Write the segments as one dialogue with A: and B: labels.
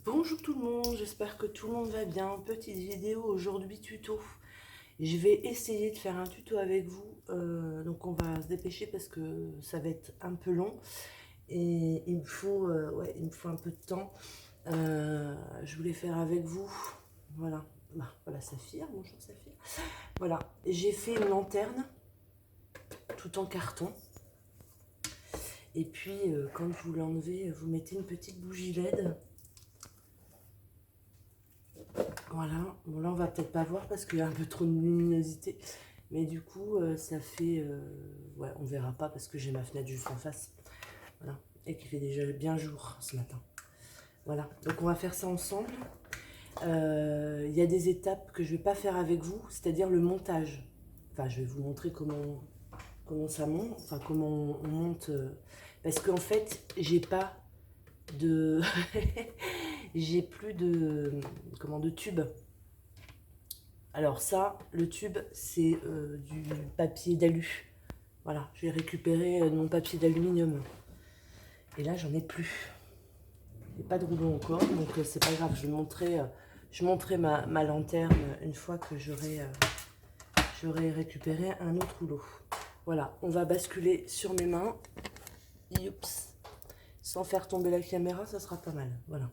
A: Bonjour tout le monde, j'espère que tout le monde va bien. Petite vidéo aujourd'hui tuto. Je vais essayer de faire un tuto avec vous. Donc on va se dépêcher parce que ça va être un peu long. Et il me faut un peu de temps. Je voulais faire avec vous. Voilà. Voilà Saphir, bonjour Saphir. Voilà, j'ai fait une lanterne tout en carton. Et puis quand vous l'enlevez, vous mettez une petite bougie LED. Voilà, bon là on va peut-être pas voir parce qu'il y a un peu trop de luminosité. Mais du coup ça fait... ouais, on verra pas parce que j'ai ma fenêtre juste en face. Voilà, et qu'il fait déjà bien jour ce matin. Voilà, donc on va faire ça ensemble. Il y a des étapes que je vais pas faire avec vous, c'est-à-dire le montage. Enfin, je vais vous montrer comment ça monte, enfin comment on monte. Parce qu'en fait, j'ai pas de... j'ai plus de... comment, de tube. Alors ça, le tube, c'est du papier d'alu. Voilà, je vais récupérer mon papier d'aluminium. Et là, j'en ai plus. Il n'y a pas de rouleau encore, donc c'est pas grave. Je montrerai ma lanterne une fois que j'aurai récupéré un autre rouleau. Voilà, on va basculer sur mes mains. Youps. Sans faire tomber la caméra, ça sera pas mal. Voilà.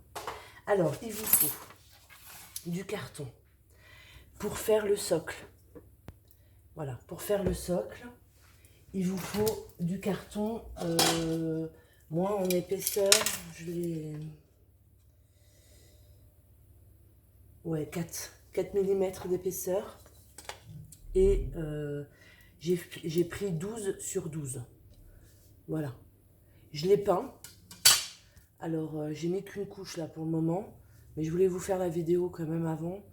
A: Alors, il vous faut du carton pour faire le socle. Voilà, pour faire le socle, il vous faut du carton, moi en épaisseur, je l'ai... Ouais, 4 mm d'épaisseur. Et j'ai pris 12 sur 12. Voilà. Je l'ai peint. Alors, j'ai mis qu'une couche là pour le moment. Mais je voulais vous faire la vidéo quand même avant.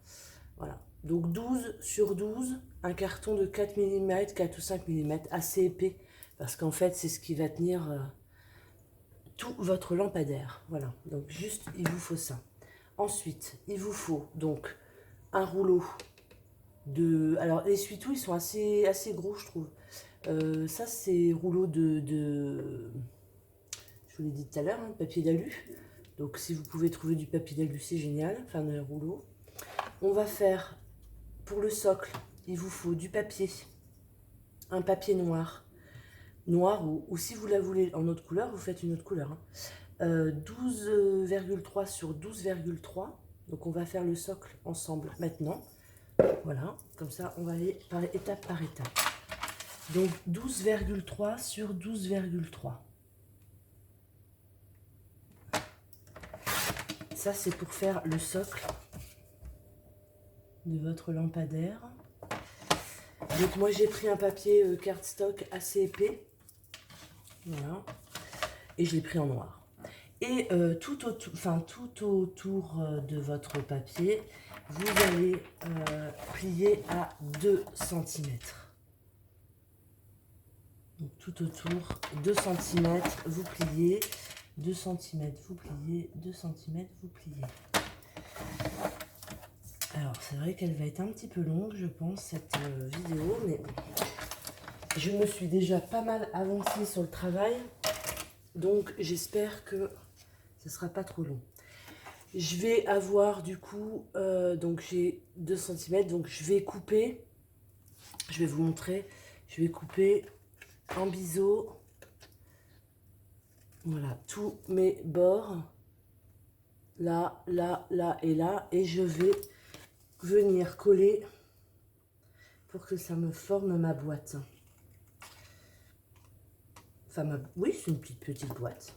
A: Voilà. Donc 12 sur 12, un carton de 4 mm, 4 ou 5 mm, assez épais. Parce qu'en fait, c'est ce qui va tenir tout votre lampadaire. Voilà. Donc juste, il vous faut ça. Ensuite, il vous faut donc un rouleau de... Alors, les essuie-tout, ils sont assez gros, je trouve. Ça, c'est rouleau je vous l'ai dit tout à l'heure, hein, papier d'alu. Donc, si vous pouvez trouver du papier d'alu, c'est génial. Enfin, un rouleau. On va faire, pour le socle, il vous faut du papier. Un papier noir. Noir, ou si vous la voulez en autre couleur, vous faites une autre couleur. Hein. 12,3 sur 12,3. Donc, on va faire le socle ensemble maintenant. Voilà, comme ça, on va aller étape par étape. Donc 12,3 sur 12,3. Ça, c'est pour faire le socle de votre lampadaire. Donc moi, j'ai pris un papier cardstock assez épais. Voilà. Et je l'ai pris en noir. Et tout autour de votre papier, vous allez plier à 2 cm. Donc tout autour, 2 cm, vous pliez, 2 cm, vous pliez, 2 cm, vous pliez. Alors c'est vrai qu'elle va être un petit peu longue, je pense, cette vidéo, mais je me suis déjà pas mal avancée sur le travail, donc j'espère que ce sera pas trop long. Je vais avoir du coup, donc j'ai 2 cm, donc je vais couper, je vais vous montrer, je vais couper en biseau. Voilà, tous mes bords, là, là, là et là. Et je vais venir coller pour que ça me forme ma boîte. Enfin, oui, c'est une petite boîte.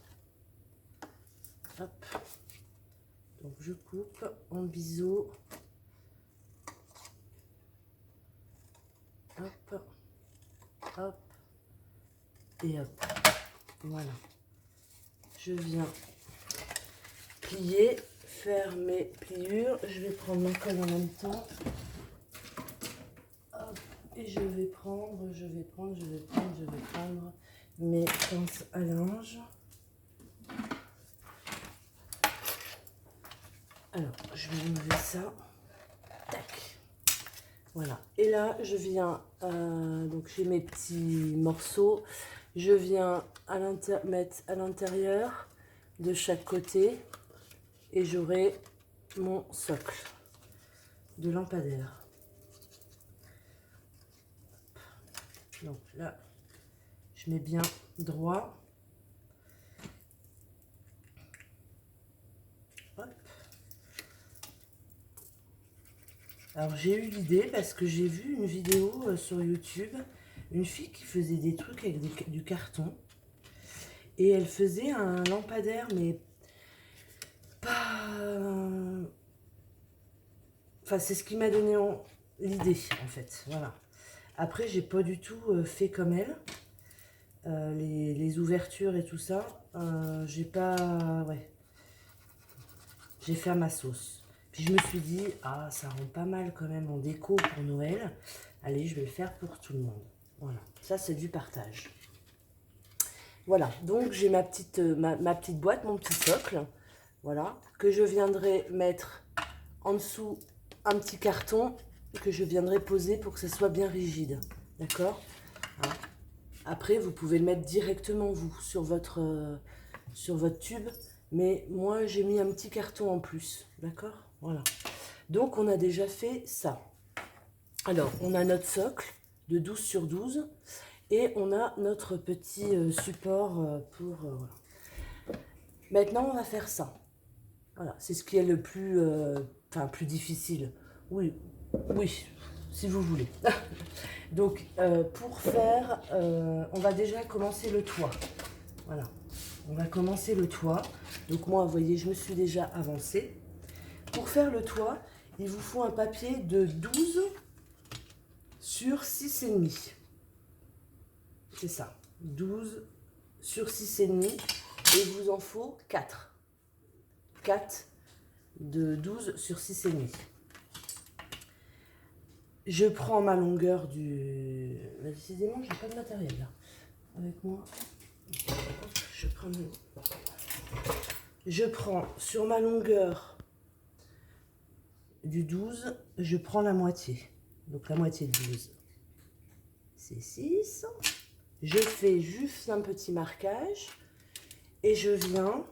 A: Hop. Donc, je coupe en biseau. Hop, hop, et hop. Voilà. Je viens plier, faire mes pliures. Je vais prendre ma colle en même temps. Hop, et je vais prendre mes pinces à linge. Alors, je vais enlever ça. Tac. Voilà. Et là, je viens, donc j'ai mes petits morceaux. Je viens mettre à l'intérieur de chaque côté. et j'aurai mon socle de lampadaire. Donc là, je mets bien droit. Hop. Alors j'ai eu l'idée parce que j'ai vu une vidéo sur YouTube, une fille qui faisait des trucs avec du carton. Et elle faisait un lampadaire, mais pas... Enfin, c'est ce qui m'a donné l'idée, en fait. Voilà. Après, j'ai pas du tout fait comme elle. Les ouvertures et tout ça, j'ai pas... Ouais. J'ai fait à ma sauce. Puis je me suis dit, ah, ça rend pas mal quand même en déco pour Noël. Allez, je vais le faire pour tout le monde. Voilà. Ça, c'est du partage. Voilà, donc j'ai ma petite boîte, mon petit socle, voilà, que je viendrai mettre en dessous un petit carton que je viendrai poser pour que ça soit bien rigide, d'accord? Voilà. Après, vous pouvez le mettre directement, vous, sur votre tube, mais moi, j'ai mis un petit carton en plus, d'accord? Voilà. Donc, on a déjà fait ça. Alors, on a notre socle de 12 sur 12. Et on a notre petit support pour... voilà. Maintenant, on va faire ça. Voilà, c'est ce qui est le plus, plus difficile. Oui, oui, si vous voulez. Donc, pour faire, on va déjà commencer le toit. Voilà, on va commencer le toit. Donc moi, vous voyez, je me suis déjà avancée. Pour faire le toit, il vous faut un papier de 12 sur 6,5. C'est ça, 12 sur 6,5 et il vous en faut 4. 4 de 12 sur 6,5. Je prends ma longueur du... Décidément, j'ai pas de matériel là avec moi. Je prends sur ma longueur du 12, je prends la moitié. Donc la moitié de 12, c'est 6. Je fais juste un petit marquage et je viens,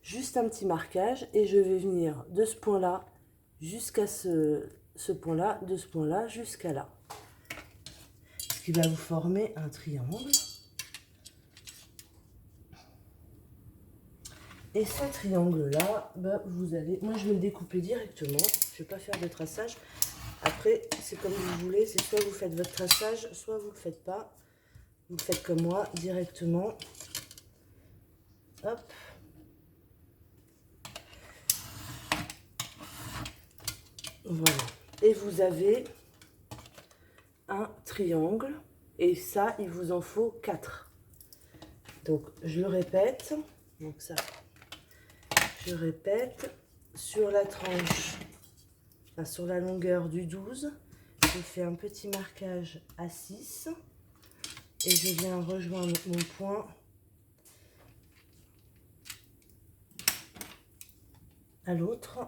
A: juste un petit marquage, et je vais venir de ce point-là jusqu'à ce point-là, de ce point-là jusqu'à là. Ce qui va vous former un triangle. Et ce triangle-là, bah, vous allez... Moi, je vais le découper directement. Je ne vais pas faire de traçage. Après, c'est comme vous voulez. C'est soit vous faites votre traçage, soit vous ne le faites pas. Vous le faites comme moi, directement. Hop. Voilà. Et vous avez un triangle. Et ça, il vous en faut 4. Donc, je le répète. Donc ça, je répète. Sur la tranche, enfin, sur la longueur du 12, je fais un petit marquage à 6. Et je viens rejoindre mon point à l'autre.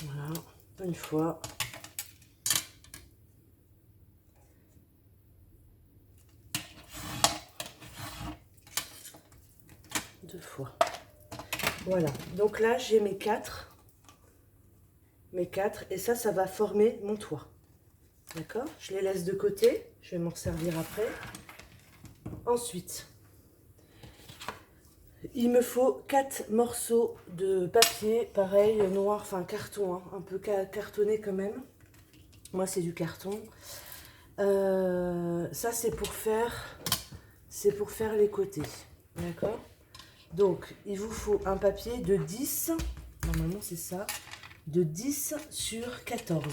A: Voilà, une fois. Deux fois. Voilà, donc là j'ai mes 4. Et ça va former mon toit. D'accord? Je les laisse de côté, je vais m'en servir après. Ensuite, il me faut 4 morceaux de papier, pareil, noir, enfin carton, hein, un peu cartonné quand même. Moi, c'est du carton. Ça, c'est pour faire les côtés. D'accord? Donc, il vous faut un papier de 10, normalement c'est ça, de 10 sur 14.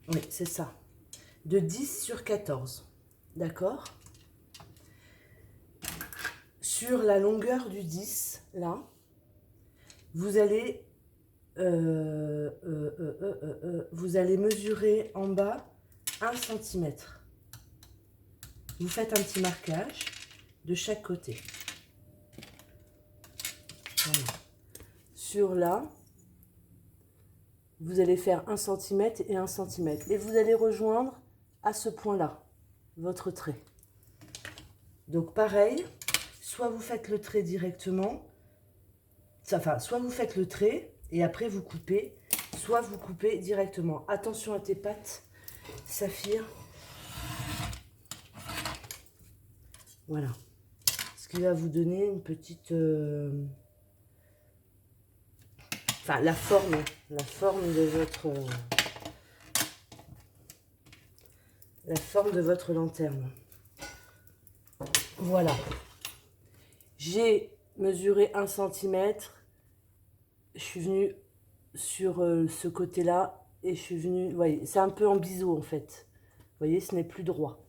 A: Oui, c'est ça. De 10 sur 14. D'accord? Sur la longueur du 10, là, vous allez, mesurer en bas 1 cm. Vous faites un petit marquage de chaque côté. Voilà. Sur là, vous allez faire 1 cm et 1 cm. Et vous allez rejoindre à ce point-là votre trait. Donc pareil, soit vous faites le trait directement, enfin, soit vous faites le trait et après vous coupez, soit vous coupez directement. Attention à tes pattes, Saphir. Voilà. Ce qui va vous donner une petite... enfin, la forme de votre... la forme de votre lanterne. Voilà. J'ai mesuré 1 cm. Je suis venue sur ce côté-là et je suis venue... Vous voyez, c'est un peu en biseau en fait. Vous voyez, ce n'est plus droit.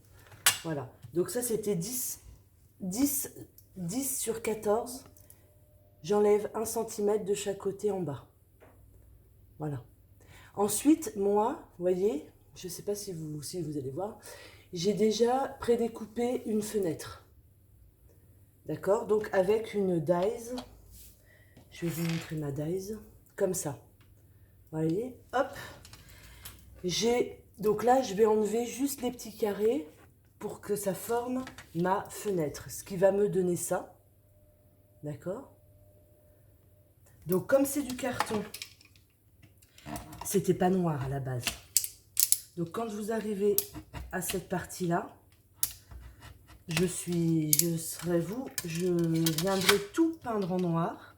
A: Voilà. Donc ça, c'était 10 sur 14. J'enlève 1 cm de chaque côté en bas. Voilà. Ensuite, moi, vous voyez, je ne sais pas si vous allez voir, j'ai déjà prédécoupé une fenêtre. D'accord? Donc avec une dies, je vais vous montrer ma dies, comme ça. Vous voyez? Hop! Donc là, je vais enlever juste les petits carrés pour que ça forme ma fenêtre. Ce qui va me donner ça. D'accord? Donc comme c'est du carton, c'était pas noir à la base. Donc quand vous arrivez à cette partie-là, je viendrai tout peindre en noir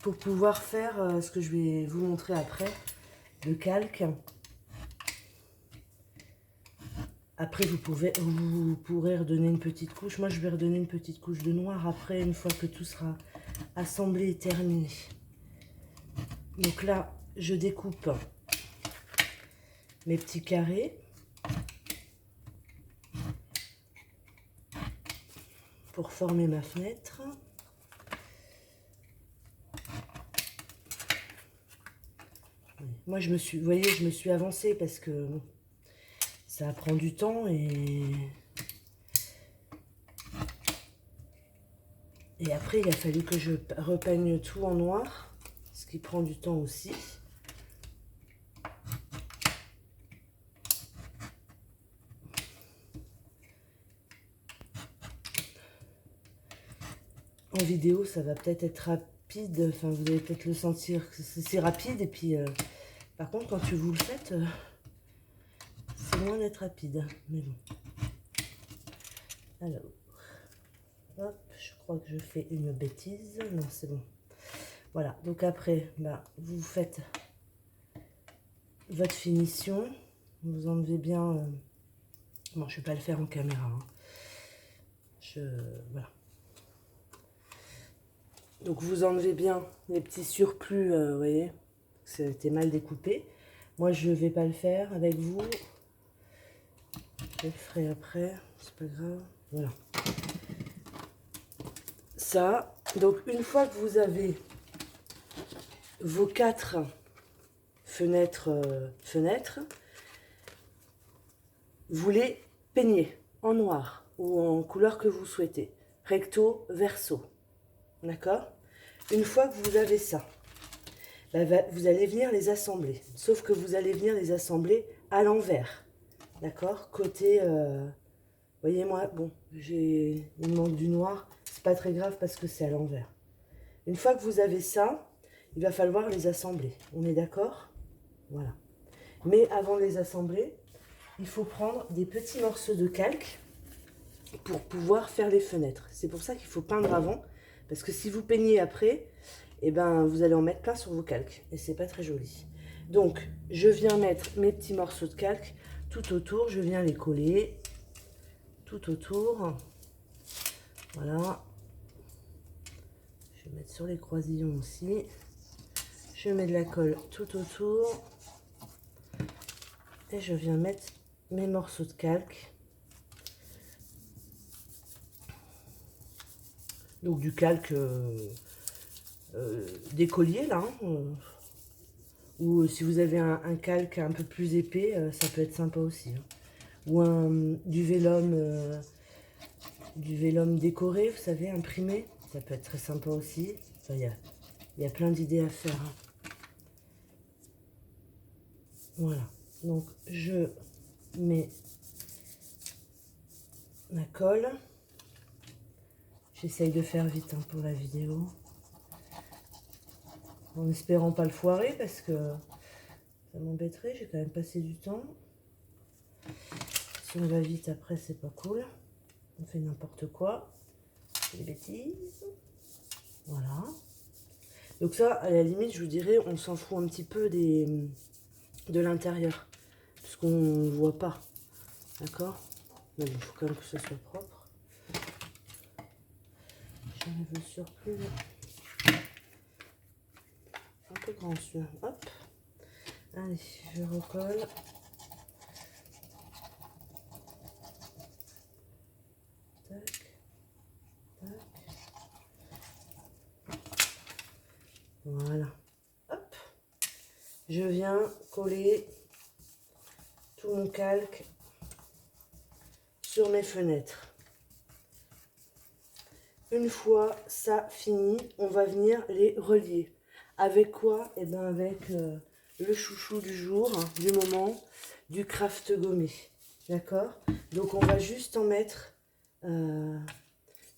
A: pour pouvoir faire ce que je vais vous montrer après, le calque. Après, vous pourrez redonner une petite couche. Moi, je vais redonner une petite couche de noir après, une fois que tout sera assemblé et terminé. Donc là, je découpe mes petits carrés pour former ma fenêtre. Moi, vous voyez, je me suis avancée parce que ça prend du temps et après, il a fallu que je repeigne tout en noir, ce qui prend du temps aussi. En vidéo, ça va peut-être être rapide, enfin, vous allez peut-être le sentir, c'est rapide, et puis, par contre, quand vous le faites, c'est loin d'être rapide, mais bon. Alors, hop, je crois que je fais une bêtise, non, c'est bon. Voilà, donc après, bah, vous faites votre finition, vous enlevez bien, bon, je ne vais pas le faire en caméra, hein. Voilà. Donc vous enlevez bien les petits surplus, vous voyez, c'était mal découpé. Moi, je ne vais pas le faire avec vous. Je le ferai après, c'est pas grave. Voilà. Ça, donc une fois que vous avez vos 4 fenêtres, vous les peignez en noir ou en couleur que vous souhaitez. Recto, verso. D'accord? Une fois que vous avez ça, bah, vous allez venir les assembler. Sauf que vous allez venir les assembler à l'envers. D'accord? Côté, voyez moi, bon, il me manque du noir. C'est pas très grave parce que c'est à l'envers. Une fois que vous avez ça, il va falloir les assembler. On est d'accord? Voilà. Mais avant de les assembler, il faut prendre des petits morceaux de calque pour pouvoir faire les fenêtres. C'est pour ça qu'il faut peindre avant. Parce que si vous peignez après, eh ben, vous allez en mettre plein sur vos calques. Et c'est pas très joli. Donc, je viens mettre mes petits morceaux de calque tout autour. Je viens les coller tout autour. Voilà. Je vais mettre sur les croisillons aussi. Je mets de la colle tout autour. Et je viens mettre mes morceaux de calque. Donc du calque d'écolier là. Ou si vous avez un calque un peu plus épais, ça peut être sympa aussi. Hein. Ou du vélum décoré, vous savez, imprimé. Ça peut être très sympa aussi. Il y a plein d'idées à faire. Hein. Voilà. Donc je mets ma colle. J'essaye de faire vite hein, pour la vidéo. En espérant pas le foirer parce que ça m'embêterait. J'ai quand même passé du temps. Si on va vite après, c'est pas cool. On fait n'importe quoi. Des bêtises. Voilà. Donc ça, à la limite, je vous dirais, on s'en fout un petit peu de l'intérieur. Parce qu'on ne voit pas. D'accord? Mais bon, il faut quand même que ce soit propre. J'enlève le surplus. Un peu grand celui-là. Hop. Allez, je recolle. Tac. Tac. Voilà. Hop. Je viens coller tout mon calque sur mes fenêtres. Une fois ça fini, on va venir les relier. Avec quoi? Eh bien avec le chouchou du jour, hein, du moment, du craft gommé. D'accord? Donc on va juste en mettre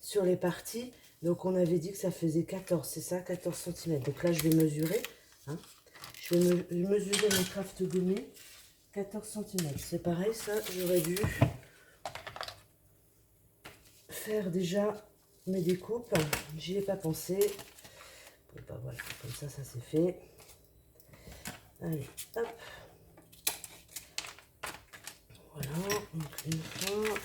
A: sur les parties. Donc on avait dit que ça faisait 14, c'est ça? 14 cm. Donc là je vais mesurer. Hein. Je vais mesurer mon craft gommé. 14 cm. C'est pareil, ça, j'aurais dû faire déjà mes découpes. J'y ai pas pensé. Bon, bah voilà, comme ça c'est fait. Allez, hop. Voilà, donc une fois.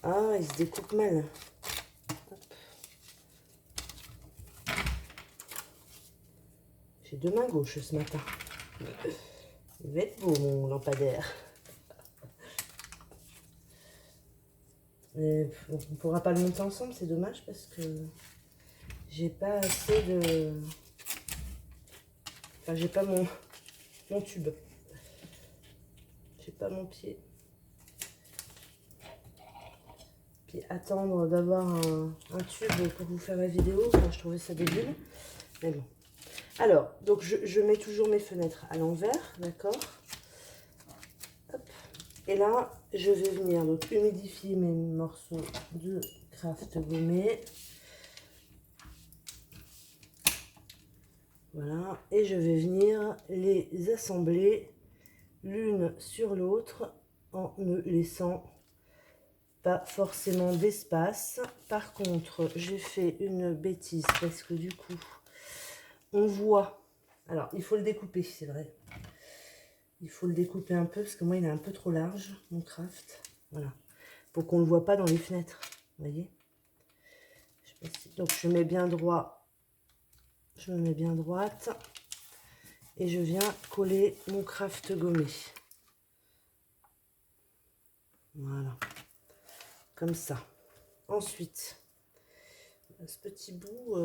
A: Ah, il se découpe mal. J'ai deux mains gauches ce matin. Il va être beau mon lampadaire. Mais on ne pourra pas le monter ensemble, c'est dommage parce que j'ai pas assez de... Enfin, j'ai pas mon tube. J'ai pas mon pied. Puis attendre d'avoir un tube pour vous faire la vidéo, enfin, je trouvais ça débile. Mais bon. Alors, donc je mets toujours mes fenêtres à l'envers, d'accord? Et là, je vais venir donc humidifier mes morceaux de craft gommé. Voilà, et je vais venir les assembler l'une sur l'autre en ne laissant pas forcément d'espace. Par contre, j'ai fait une bêtise parce que du coup, on voit... Alors, il faut le découper, c'est vrai. Il faut le découper un peu parce que moi, il est un peu trop large, mon craft. Voilà, pour qu'on ne le voit pas dans les fenêtres. Vous voyez? Donc, je mets bien droit. Je me mets bien droite. Et je viens coller mon craft gommé. Voilà. Comme ça. Ensuite, ce petit bout,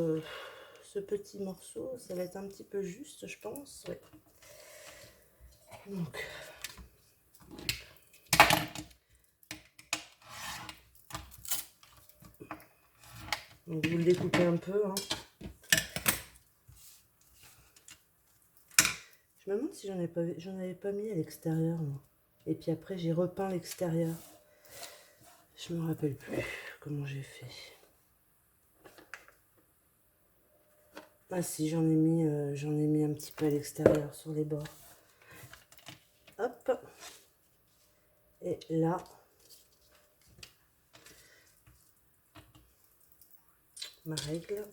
A: ce petit morceau, ça va être un petit peu juste, je pense. Ouais. Donc, vous le découpez un peu. Hein. Je me demande si j'en avais pas mis à l'extérieur. Et puis après, j'ai repeint l'extérieur. Je me rappelle plus comment j'ai fait. Ah si, j'en ai mis un petit peu à l'extérieur sur les bords. Hop. Et là, ma règle.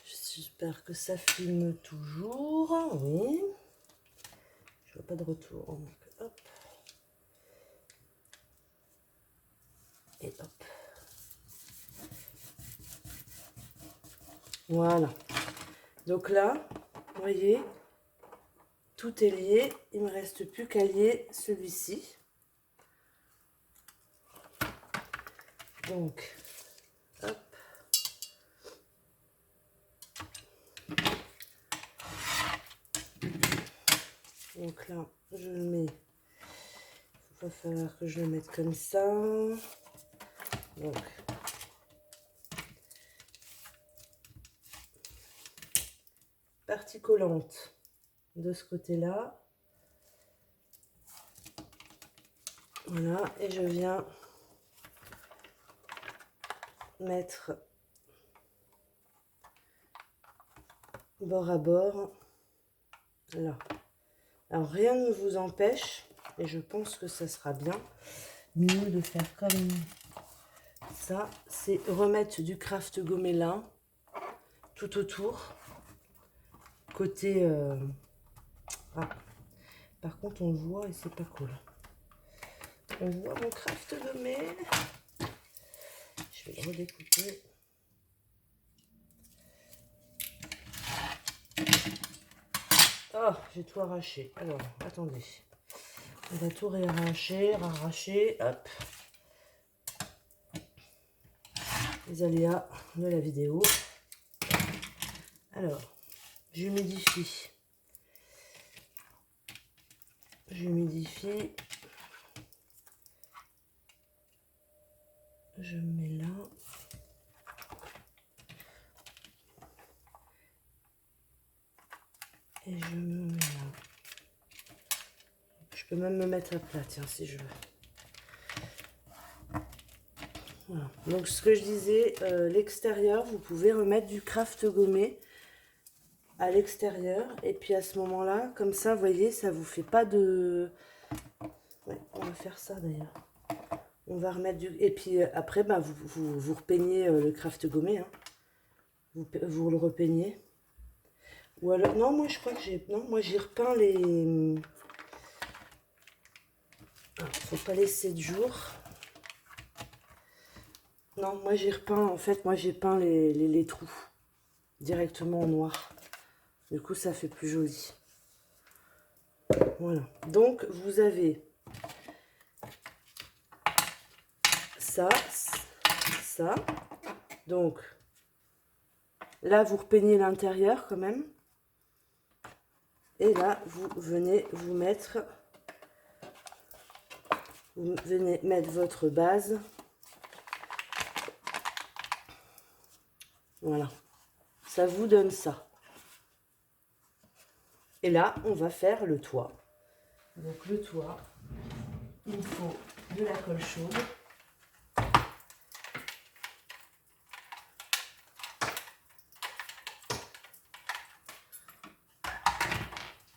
A: J'espère que ça filme toujours. Oui. Je vois pas de retour. Donc, hop. Et hop. Voilà. Donc là, vous voyez, tout est lié. Il me reste plus qu'à lier celui-ci. Donc, hop. Donc là, je le mets. Il va falloir que je le mette comme ça. Donc, partie collante de ce côté-là. Voilà, et je viens mettre bord à bord, là. Alors, rien ne vous empêche, et je pense que ça sera bien, mieux de faire comme ça, c'est remettre du craft gommé lin tout autour, côté... Ah, par contre, on le voit et c'est pas cool. On voit mon craft gommé. Je vais le redécouper. Oh, j'ai tout arraché. Alors, attendez. On va tout réarracher, arracher. Hop. Les aléas de la vidéo. Alors, j'humidifie. J'humidifie. Je mets là. Et je me mets là. Je peux même me mettre à plat, tiens, si je veux. Voilà. Donc, ce que je disais, l'extérieur, vous pouvez remettre du craft gommé à l'extérieur. Et puis, à ce moment-là, comme ça, vous voyez, ça vous fait pas de... Ouais, on va faire ça, d'ailleurs. On va remettre du... Et puis, après, bah, vous repeignez le craft gommé. Hein. Vous le repeignez. Ou alors... Non, moi, je crois que j'ai... Non, moi, j'ai repeint les... Faut pas laisser de jour. Non, moi j'ai repeint, en fait, moi j'ai peint les trous directement en noir. Du coup, ça fait plus joli. Voilà. Donc, vous avez ça, ça. Donc, là, vous repeignez l'intérieur quand même. Et là, vous venez vous mettre... Vous venez mettre votre base. Voilà. Ça vous donne ça. Et là, on va faire le toit. Donc le toit, il faut de la colle chaude.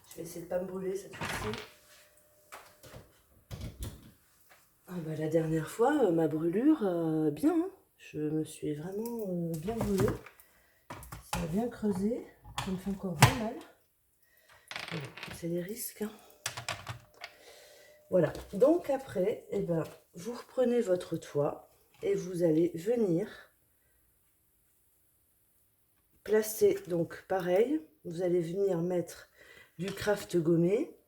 A: Je vais essayer de ne pas me brûler cette fois-ci. Ah bah, la dernière fois, ma brûlure, bien. Hein. Je me suis vraiment bien brûlée. Ça a bien creusé. Ça me fait encore bien mal. C'est des risques. Hein. Voilà. Donc après, eh ben, vous reprenez votre toit et vous allez venir placer. Donc pareil, vous allez venir mettre du craft gommé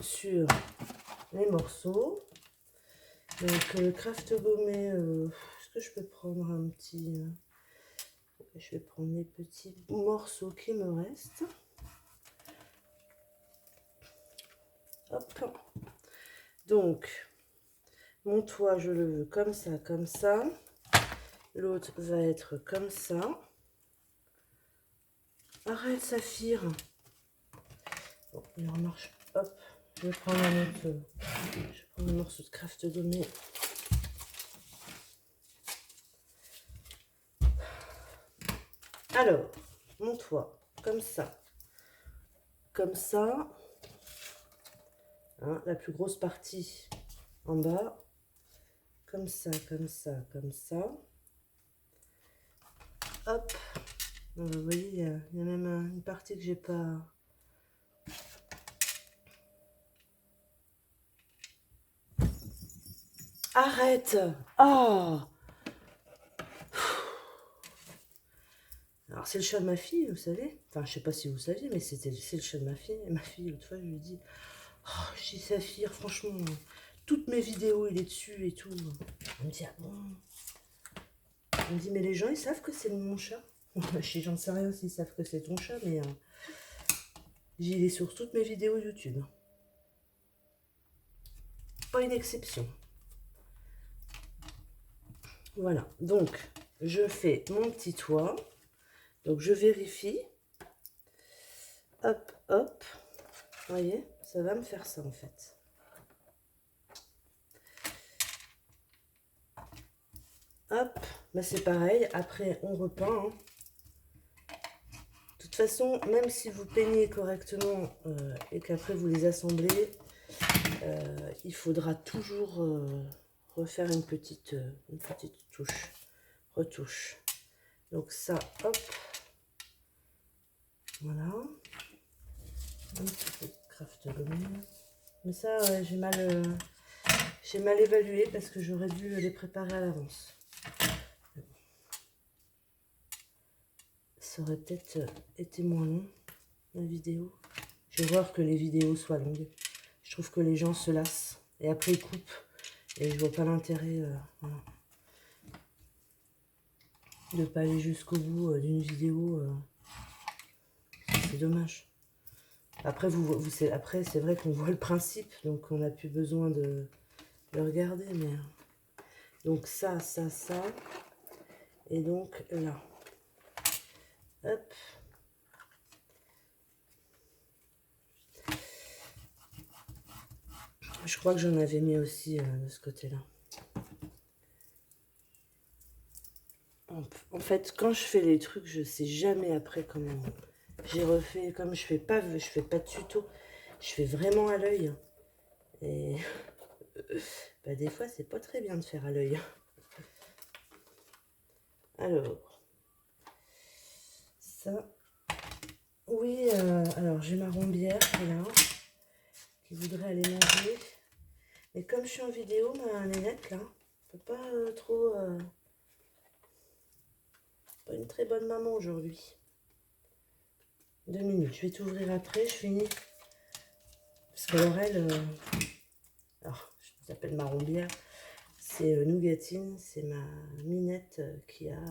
A: sur les morceaux. Donc le craft gommé, est-ce que je peux prendre un petit... je vais prendre les petits morceaux qui me restent. Hop. Donc, mon toit, je le veux comme ça, comme ça. L'autre va être comme ça. Arrête, Saphir. Bon, il en marche. Hop. Je vais prendre un autre. Je vais prendre un morceau de craft gommé. Alors, mon toit, comme ça. Comme ça. Hein, la plus grosse partie en bas. Comme ça, comme ça, comme ça. Hop. Vous voyez, il y a même une partie que j'ai pas... Arrête! Oh! Alors, c'est le chat de ma fille, vous savez. Enfin, je sais pas si vous saviez, mais c'est le chat de ma fille. Et ma fille, l'autre fois, je lui ai dit... Oh, je dis, Saphir, franchement, toutes mes vidéos, il est dessus et tout. Elle me dit, ah bon? Elle me dit, mais les gens, ils savent que c'est mon chat. Je dis, j'en sais rien s'ils savent que c'est ton chat, mais... J'y vais sur toutes mes vidéos YouTube. Pas une exception. Voilà, donc je fais mon petit toit. Donc je vérifie. Hop, hop. Vous voyez, ça va me faire ça en fait. Hop, bah c'est pareil. Après, on repeint. Hein. De toute façon, même si vous peignez correctement et qu'après vous les assemblez, il faudra toujours refaire une petite touche, retouche. Donc ça, hop, voilà. Un petit peu de craft gomme. Mais ça, j'ai mal évalué parce que j'aurais dû les préparer à l'avance. Ça aurait peut-être été moins long, la vidéo. J'ai horreur que les vidéos soient longues. Je trouve que les gens se lassent et après ils coupent. Et je vois pas l'intérêt voilà, de pas aller jusqu'au bout d'une vidéo. C'est dommage. Après, après c'est vrai qu'on voit le principe, donc on n'a plus besoin de le regarder. Mais donc ça. Et donc là. Hop. Je crois que j'en avais mis aussi de ce côté-là. En fait, quand je fais les trucs, je sais jamais après comment j'ai refait. Comme je fais pas de tuto, je fais vraiment à l'œil. Et bah, des fois, c'est pas très bien de faire à l'œil. Alors, ça. Oui, alors j'ai ma rombière qui est là, qui voudrait aller manger. Mais comme je suis en vidéo, ma nénette là, peut pas trop. Pas une très bonne maman aujourd'hui. 2 minutes, je vais t'ouvrir après, je finis. Parce que alors elle, alors je t'appelle ma rombière, c'est Nougatine, c'est ma minette qui a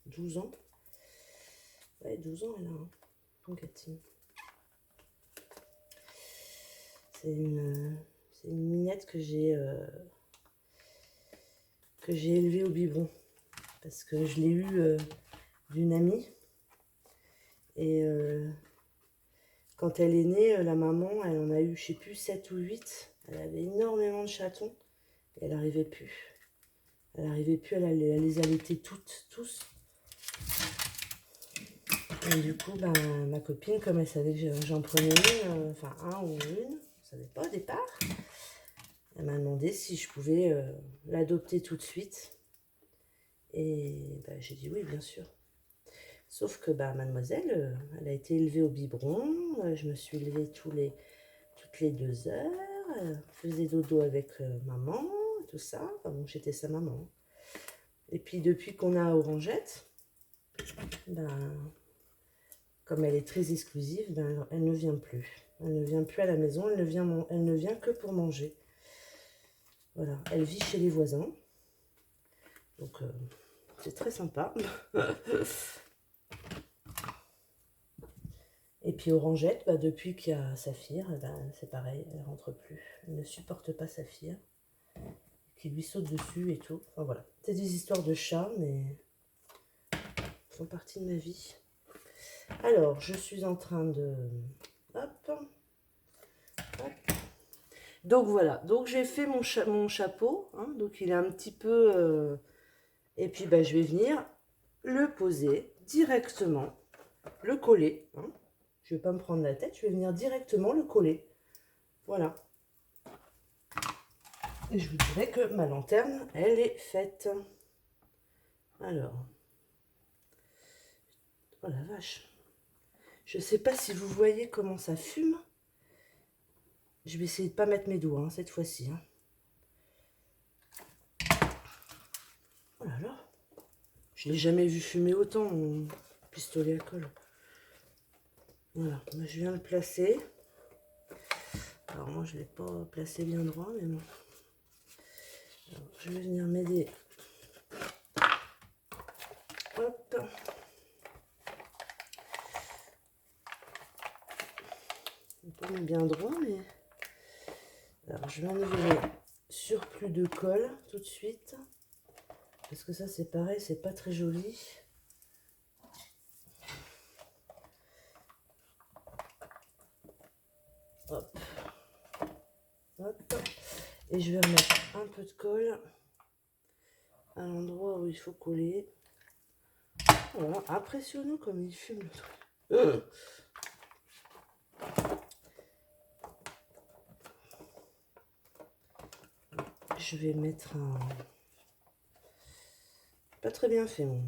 A: 12 ans. Ouais, 12 ans elle a, hein, Nougatine. C'est une minette que j'ai élevée au biberon. Parce que je l'ai eue d'une amie. Et quand elle est née, la maman, elle en a eu, je sais plus, 7 ou 8. Elle avait énormément de chatons. Et elle n'arrivait plus. Elle les allaitait tous. Et du coup, ben, ma copine, comme elle savait que j'en prenais une, enfin un ou une, je ne savais pas au départ, elle m'a demandé si je pouvais l'adopter tout de suite. Et ben, j'ai dit oui, bien sûr. Sauf que bah, mademoiselle, elle a été élevée au biberon. Je me suis levée toutes les 2 heures. Je faisais dodo avec maman, tout ça. Enfin, bon, j'étais sa maman. Et puis depuis qu'on a Orangette, ben, comme elle est très exclusive, ben, elle ne vient plus. Elle ne vient plus à la maison, elle ne vient que pour manger. Voilà, elle vit chez les voisins. Donc c'est très sympa. Et puis Orangette, bah, depuis qu'il y a Saphir, ben, c'est pareil, elle rentre plus. Elle ne supporte pas Saphir, qui lui saute dessus et tout. Enfin voilà, c'est des histoires de chats, mais font partie de ma vie. Alors, je suis en train de... Hop. Hop. Donc voilà, donc j'ai fait mon chapeau, hein, donc il est un petit peu... Et puis bah, je vais venir le poser directement, le coller. Hein. Je ne vais pas me prendre la tête, je vais venir directement le coller. Voilà. Et je vous dirai que ma lanterne, elle est faite. Alors. Oh la vache. Je ne sais pas si vous voyez comment ça fume. Je vais essayer de ne pas mettre mes doigts hein, cette fois-ci. Hein. Oh là là. Je ne l'ai jamais vu fumer autant, mon pistolet à colle. Voilà, je viens le placer. Alors moi, je ne l'ai pas placé bien droit, mais bon. Alors, je vais venir m'aider. Hop. on est bien droit, mais... Alors, je vais enlever le surplus de colle tout de suite. Parce que ça, c'est pareil, c'est pas très joli. Hop. Hop. Et je vais remettre un peu de colle à l'endroit où il faut coller. Voilà, impressionnant comme il fume le truc. Je vais mettre un... Pas très bien fait, mon...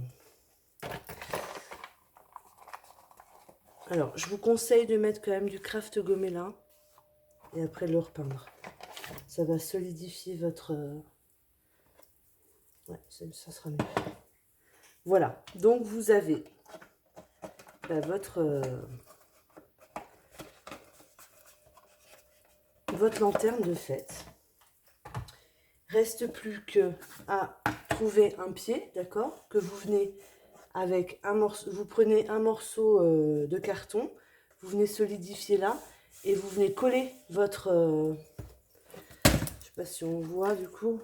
A: Alors, je vous conseille de mettre quand même du Craft Gomella et après de le repeindre. Ça va solidifier votre... Ouais, ça sera mieux. Voilà, donc vous avez votre lanterne de fête. Reste plus que à trouver un pied, d'accord, que vous venez avec un morceau, vous prenez un morceau de carton, vous venez solidifier là et vous venez coller votre, je sais pas si on voit du coup,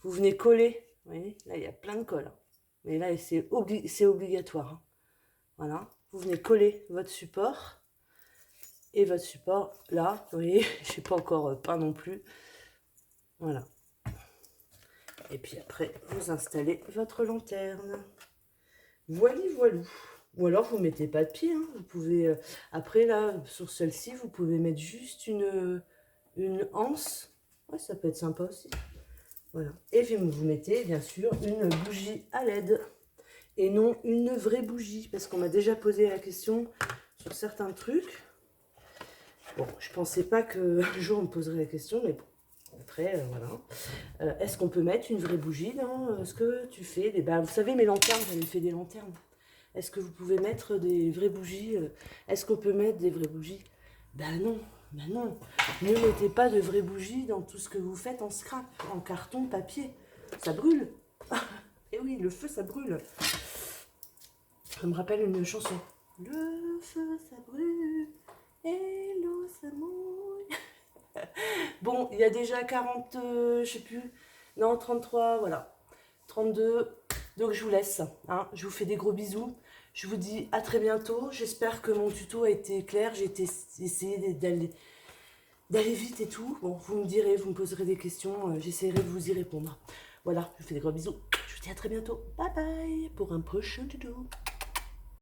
A: vous venez coller, vous voyez, là il y a plein de colle, mais là c'est obligatoire, hein. Voilà, vous venez coller votre support et votre support là, vous voyez, je n'ai pas encore peint non plus, voilà. Et puis après, vous installez votre lanterne. Voili voilou. Ou alors vous mettez pas de pied, hein. Vous pouvez après là sur celle-ci vous pouvez mettre juste une anse. Ouais, ça peut être sympa aussi. Voilà. Et puis vous mettez bien sûr une bougie à LED et non une vraie bougie parce qu'on m'a déjà posé la question sur certains trucs. Bon, je pensais pas que un jour on me poserait la question, mais bon. Après, voilà. Est-ce qu'on peut mettre une vraie bougie dans ce que tu fais vous savez, mes lanternes, j'en ai fait des lanternes. Est-ce que vous pouvez mettre des vraies bougies Est-ce qu'on peut mettre des vraies bougies? Ben non, ben non. Ne mettez pas de vraies bougies dans tout ce que vous faites en scrap, en carton, papier. Ça brûle. Et oui, le feu, ça brûle. Ça me rappelle une chanson. Le feu, ça brûle, et l'eau, ça mouille. Bon, il y a déjà 40, je sais plus, non, 33, voilà, 32, donc je vous laisse, hein. Je vous fais des gros bisous, je vous dis à très bientôt, j'espère que mon tuto a été clair, j'ai essayé d'aller vite et tout, bon, vous me direz, vous me poserez des questions, j'essaierai de vous y répondre. Voilà, je vous fais des gros bisous, je vous dis à très bientôt, bye bye, pour un prochain tuto.